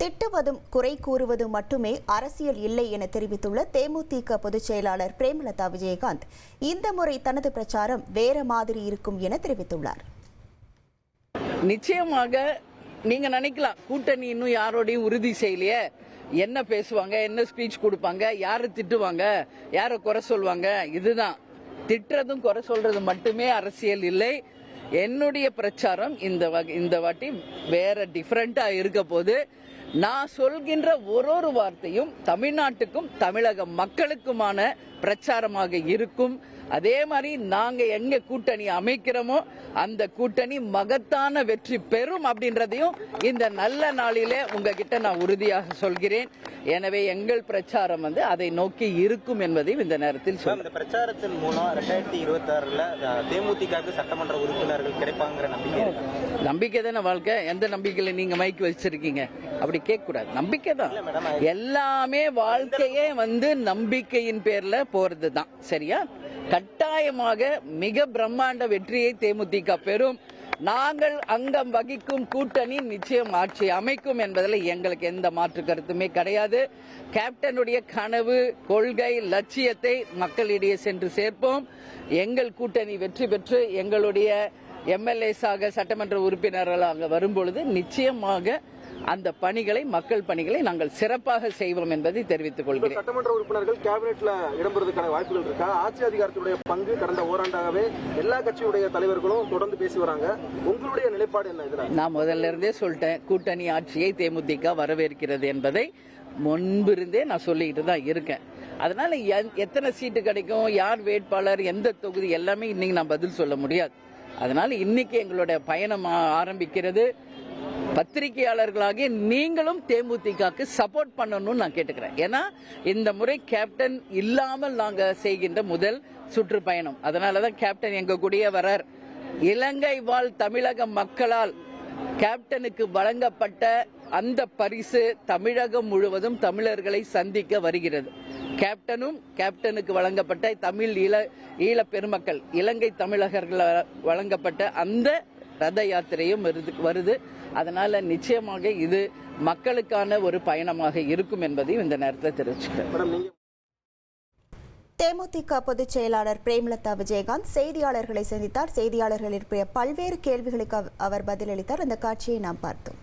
திட்டுவதும் குறை கூறுவதும் மட்டுமே அரசியல் இல்லை என தெரிவித்துள்ள தேமுதிக பொதுச் செயலாளர் பிரேமலதா விஜயகாந்த் இந்த முறை தனது பிரச்சாரம் வேற மாதிரி இருக்கும் என தெரிவித்துள்ளார். நிச்சயமாக நீங்க நினைக்கலாம், கூட்டணி இன்னும் யாரோடையும் உறுதி செய்யலையே, என்ன பேசுவாங்க, என்ன ஸ்பீச் கொடுப்பாங்க, யாரு திட்டுவாங்க, யாரை குறை சொல்வாங்க. இதுதான், திட்டுறதும் குறை சொல்றது மட்டுமே அரசியல் இல்லை. என்னுடைய பிரச்சாரம் இந்த வாட்டி வேற டிஃபரெண்டா இருக்க போது. நான் சொல்கின்ற ஒரு வார்த்தையும் தமிழ்நாட்டுக்கும் தமிழக மக்களுக்குமான பிரச்சாரமாக இருக்கும். அதே மாதிரி நாங்க எங்க கூட்டணி அமைக்கிறோமோ அந்த கூட்டணி மகத்தான வெற்றி பெறும் அப்படின்றதையும் இந்த நல்ல நாளிலே உங்ககிட்ட நான் உறுதியாக சொல்கிறேன். எனவே எங்கள் பிரச்சாரம் அதை நோக்கி இருக்கும் என்பதையும் இந்த நேரத்தில் சொல்றேன். இந்த பிரச்சாரத்தின் மூலம் 2026 தேமுதிக சட்டமன்ற உறுப்பினர்கள் கிடைப்பாங்கிற நம்பிக்கை தானே வாழ்க்கை. எந்த நம்பிக்கையில நீங்க மைக் வச்சிருக்கீங்க? அப்படி கேட்க கூடாது. நம்பிக்கை தான் எல்லாமே. வாழ்க்கையே நம்பிக்கையின் பேர்ல போறது தான். சரியா? கட்டாயமாக மிக பிரம்மாண்ட வெற்றியை தேமுதிக பெறும். நாங்கள் அங்கம் வகிக்கும் கூட்டணி நிச்சயம் ஆட்சி அமைக்கும் என்பதில் எங்களுக்கு எந்த மாற்று கருத்துமே கிடையாது. கேப்டனுடைய கனவு, கொள்கை, லட்சியத்தை மக்களிடையே சென்று சேர்ப்போம். எங்கள் கூட்டணி வெற்றி பெற்று எங்களுடைய எம்எல்ஏஸாக சட்டமன்ற உறுப்பினர்களாக வரும்பொழுது நிச்சயமாக அந்த பணிகளை, மக்கள் பணிகளை நாங்கள் சிறப்பாக செய்வோம் என்பதை தெரிவித்துக் கொள்கிறேன். சட்டமன்ற உறுப்பினர்கள் கேபினெட்ல இடம்பெறுவதற்கான வாய்ப்புகள் இருக்கா? ஆட்சி அதிகாரத்துடைய பங்கு கடந்த ஓராண்டாகவே எல்லா கட்சியுடைய தலைவர்களும் தொடர்ந்து பேசி வராங்க. உங்களுடைய நிலைப்பாடு என்ன? இதுல நான் முதல்ல இருந்தே சொல்லிட்டேன், கூட்டணி ஆட்சியை தேமுதிக வரவேற்கிறது என்பதை முன்பிருந்தே நான் சொல்லிக்கிட்டு தான் இருக்கேன். அதனால எத்தனை சீட்டு கிடைக்கும், யார் வேட்பாளர், எந்த தொகுதி, எல்லாமே இன்னைக்கு நான் பதில் சொல்ல முடியாது. அதனால இன்னைக்கு எங்களுடைய பயணம் ஆரம்பிக்கிறது. பத்திரிகையாளர்களாக நீங்களும் தேமுதிகக்கு சப்போர்ட் பண்ணணும்னு நான் கேட்டுக்கிறேன். ஏன்னா இந்த முறை கேப்டன் இல்லாமல் நாங்க செய்கின்ற முதல் சுற்றுப்பயணம். அதனாலதான் கேப்டன் எங்க கூடயே வரார். இலங்கை வாழ் தமிழக மக்களால் கேப்டனுக்கு வழங்கப்பட்ட அந்த பரிசு தமிழகம் முழுவதும் தமிழர்களை சந்திக்க வருகிறது. கேப்டனுக்கு வழங்கப்பட்ட தமிழ் ஈழ பெருமக்கள், இலங்கை தமிழகர்கள் வழங்கப்பட்ட அந்த ரத யாத்திரையும் வருது. அதனால நிச்சயமாக இது மக்களுக்கான ஒரு பயணமாக இருக்கும் என்பதையும் இந்த நேரத்தில் தெரிவிச்சுக்கிறேன். தேமுதிக பொதுச் செயலாளர் பிரேமலதா விஜயகாந்த் செய்தியாளர்களை சந்தித்தார். செய்தியாளர்கள் எழுப்பிய பல்வேறு கேள்விகளுக்கு அவர் பதிலளித்தார். அந்த காட்சியை நாம் பார்த்தோம்.